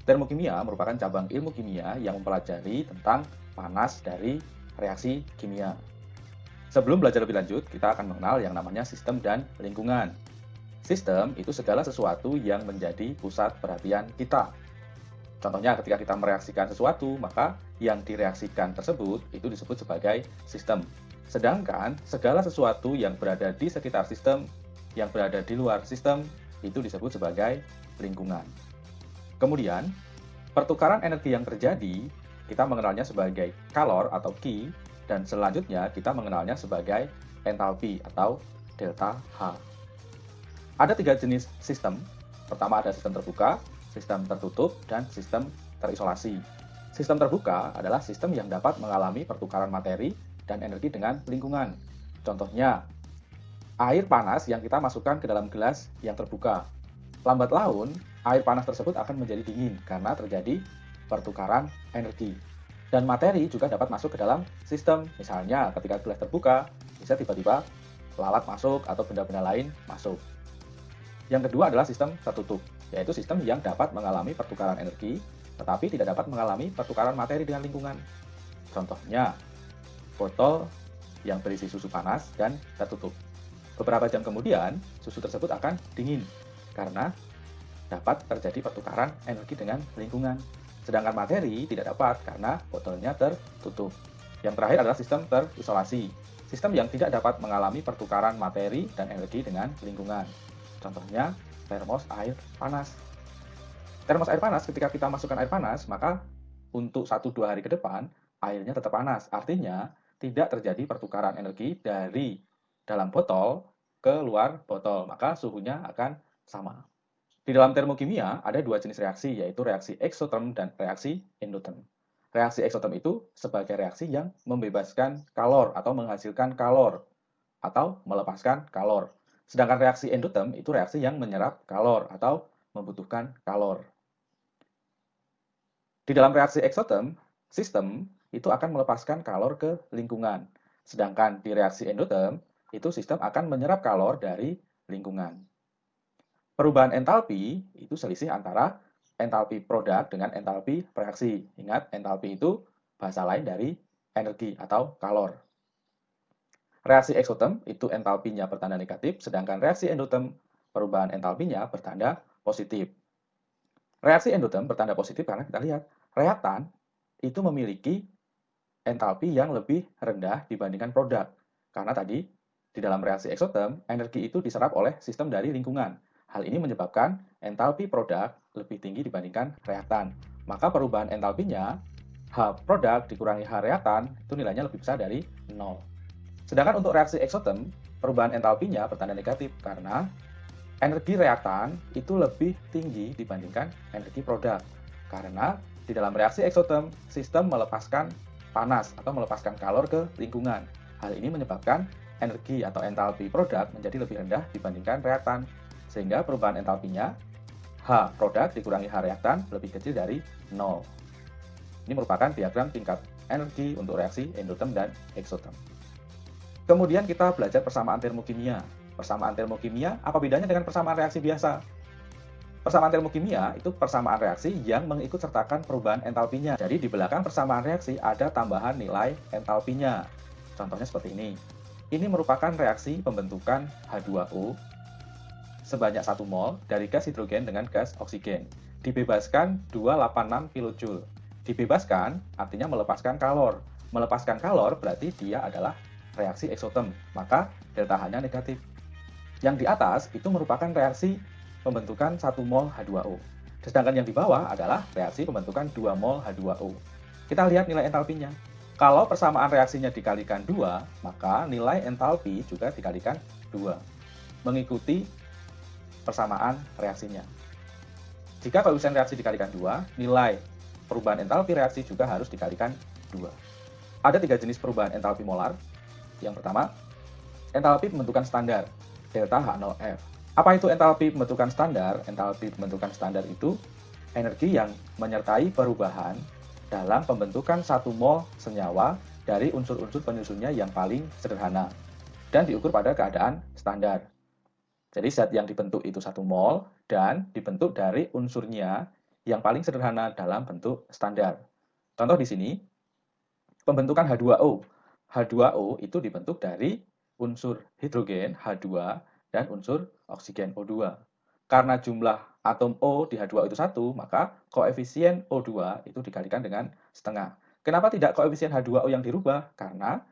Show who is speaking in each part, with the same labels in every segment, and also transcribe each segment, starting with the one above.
Speaker 1: Termokimia merupakan cabang ilmu kimia yang mempelajari tentang panas dari reaksi kimia. Sebelum belajar lebih lanjut, kita akan mengenal yang namanya sistem dan lingkungan. Sistem itu segala sesuatu yang menjadi pusat perhatian kita. Contohnya ketika kita mereaksikan sesuatu, maka yang direaksikan tersebut itu disebut sebagai sistem. Sedangkan segala sesuatu yang berada di sekitar sistem, yang berada di luar sistem, itu disebut sebagai lingkungan. Kemudian, pertukaran energi yang terjadi, kita mengenalnya sebagai kalor atau Ki, dan selanjutnya kita mengenalnya sebagai entalpi atau delta H. Ada 3 jenis sistem. Pertama ada sistem terbuka, sistem tertutup, dan sistem terisolasi. Sistem terbuka adalah sistem yang dapat mengalami pertukaran materi dan energi dengan lingkungan. Contohnya, air panas yang kita masukkan ke dalam gelas yang terbuka. Lambat laun, air panas tersebut akan menjadi dingin karena terjadi pertukaran energi. Dan materi juga dapat masuk ke dalam sistem. Misalnya, ketika gelas terbuka, bisa tiba-tiba lalat masuk atau benda-benda lain masuk. Yang kedua adalah sistem tertutup, yaitu sistem yang dapat mengalami pertukaran energi, tetapi tidak dapat mengalami pertukaran materi dengan lingkungan. Contohnya, botol yang berisi susu panas dan tertutup. Beberapa jam kemudian, susu tersebut akan dingin, karena dapat terjadi pertukaran energi dengan lingkungan. Sedangkan materi tidak dapat, karena botolnya tertutup. Yang terakhir adalah sistem terisolasi, sistem yang tidak dapat mengalami pertukaran materi dan energi dengan lingkungan. Contohnya, termos air panas. Termos air panas, ketika kita masukkan air panas, maka untuk 1-2 hari ke depan, airnya tetap panas. Artinya, tidak terjadi pertukaran energi dari dalam botol ke luar botol, maka suhunya akan sama. Di dalam termokimia, ada 2 jenis reaksi, yaitu reaksi eksoterm dan reaksi endoterm. Reaksi eksoterm itu sebagai reaksi yang membebaskan kalor atau menghasilkan kalor, atau melepaskan kalor. Sedangkan reaksi endoterm itu reaksi yang menyerap kalor atau membutuhkan kalor. Di dalam reaksi eksoterm, sistem itu akan melepaskan kalor ke lingkungan. Sedangkan di reaksi endoterm, itu sistem akan menyerap kalor dari lingkungan. Perubahan entalpi itu selisih antara entalpi produk dengan entalpi reaksi. Ingat, entalpi itu bahasa lain dari energi atau kalor. Reaksi eksoterm itu entalpinya bertanda negatif, sedangkan reaksi endoterm perubahan entalpinya bertanda positif. Reaksi endoterm bertanda positif karena kita lihat reaktan itu memiliki entalpi yang lebih rendah dibandingkan produk. Karena tadi di dalam reaksi eksoterm, energi itu diserap oleh sistem dari lingkungan. Hal ini menyebabkan entalpi produk lebih tinggi dibandingkan reaktan. Maka perubahan entalpinya H produk dikurangi H reaktan itu nilainya lebih besar dari 0. Sedangkan untuk reaksi eksoterm, perubahan entalpinya bertanda negatif karena energi reaktan itu lebih tinggi dibandingkan energi produk. Karena di dalam reaksi eksoterm, sistem melepaskan panas atau melepaskan kalor ke lingkungan. Hal ini menyebabkan energi atau entalpi produk menjadi lebih rendah dibandingkan reaktan. Sehingga perubahan entalpinya H produk dikurangi H reaktan lebih kecil dari 0. Ini merupakan diagram tingkat energi untuk reaksi endoterm dan eksoterm. Kemudian kita belajar persamaan termokimia. Persamaan termokimia, apa bedanya dengan persamaan reaksi biasa? Persamaan termokimia itu persamaan reaksi yang mengikut sertakan perubahan entalpinya. Jadi di belakang persamaan reaksi ada tambahan nilai entalpinya. Contohnya seperti ini. Ini merupakan reaksi pembentukan H2O sebanyak 1 mol dari gas hidrogen dengan gas oksigen. Dibebaskan 286 kJ. Dibebaskan artinya melepaskan kalor. Melepaskan kalor berarti dia adalah reaksi eksoterm, maka delta H-nya negatif. Yang di atas itu merupakan reaksi pembentukan 1 mol H2O. Sedangkan yang di bawah adalah reaksi pembentukan 2 mol H2O. Kita lihat nilai entalpinya. Kalau persamaan reaksinya dikalikan 2, maka nilai entalpi juga dikalikan 2. Mengikuti persamaan reaksinya. Jika koefisien reaksi dikalikan 2, nilai perubahan entalpi reaksi juga harus dikalikan 2. Ada 3 jenis perubahan entalpi molar. Yang pertama, entalpi pembentukan standar, delta H0F. Apa itu entalpi pembentukan standar? Entalpi pembentukan standar itu energi yang menyertai perubahan dalam pembentukan 1 mol senyawa dari unsur-unsur penyusunnya yang paling sederhana dan diukur pada keadaan standar. Jadi zat yang dibentuk itu 1 mol dan dibentuk dari unsurnya yang paling sederhana dalam bentuk standar. Contoh di sini, pembentukan H2O. H2O itu dibentuk dari unsur hidrogen H2 dan unsur oksigen O2. Karena jumlah atom O di H2O itu 1, maka koefisien O2 itu dikalikan dengan setengah. Kenapa tidak koefisien H2O yang dirubah? Karena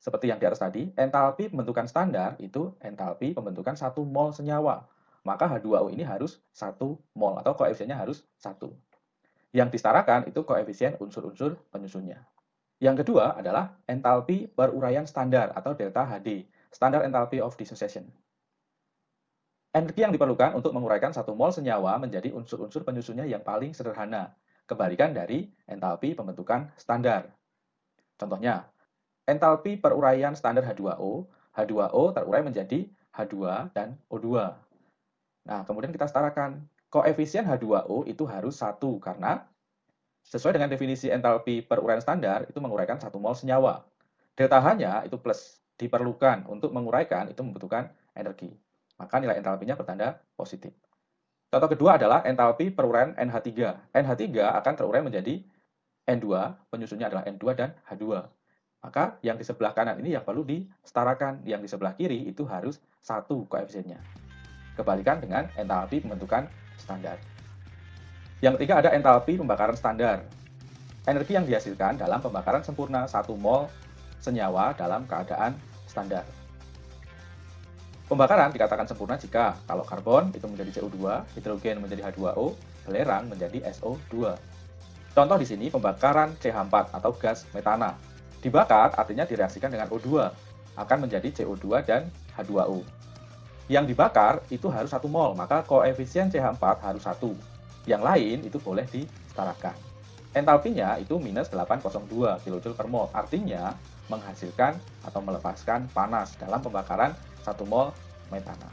Speaker 1: seperti yang di atas tadi, entalpi pembentukan standar itu entalpi pembentukan 1 mol senyawa. Maka H2O ini harus 1 mol atau koefisiennya harus 1. Yang disetarakan itu koefisien unsur-unsur penyusunnya. Yang kedua adalah entalpi peruraian standar atau delta HD, Standard Enthalpy of Dissociation. Energi yang diperlukan untuk menguraikan 1 mol senyawa menjadi unsur-unsur penyusunnya yang paling sederhana, kebalikan dari entalpi pembentukan standar. Contohnya, entalpi peruraian standar H2O, H2O terurai menjadi H2 dan O2. Nah, kemudian kita setarakan, koefisien H2O itu harus 1 karena sesuai dengan definisi entalpi peruraian standar, itu menguraikan 1 mol senyawa. Delta H-nya itu plus, diperlukan untuk menguraikan itu membutuhkan energi. Maka nilai entalpinya bertanda positif. Contoh kedua adalah entalpi peruraian NH3. NH3 akan terurai menjadi N2, penyusunnya adalah N2 dan H2. Maka yang di sebelah kanan ini yang perlu disetarakan, yang di sebelah kiri itu harus 1 koefisiennya. Kebalikan dengan entalpi pembentukan standar. Yang ketiga ada entalpi pembakaran standar. Energi yang dihasilkan dalam pembakaran sempurna 1 mol senyawa dalam keadaan standar. Pembakaran dikatakan sempurna jika kalau karbon itu menjadi CO2, hidrogen menjadi H2O, belerang menjadi SO2. Contoh di sini pembakaran CH4 atau gas metana. Dibakar artinya direaksikan dengan O2, akan menjadi CO2 dan H2O. Yang dibakar itu harus 1 mol, maka koefisien CH4 harus 1. Yang lain itu boleh disetarakan. Entalpinya itu minus 802 kJ per mol, artinya menghasilkan atau melepaskan panas dalam pembakaran 1 mol metana.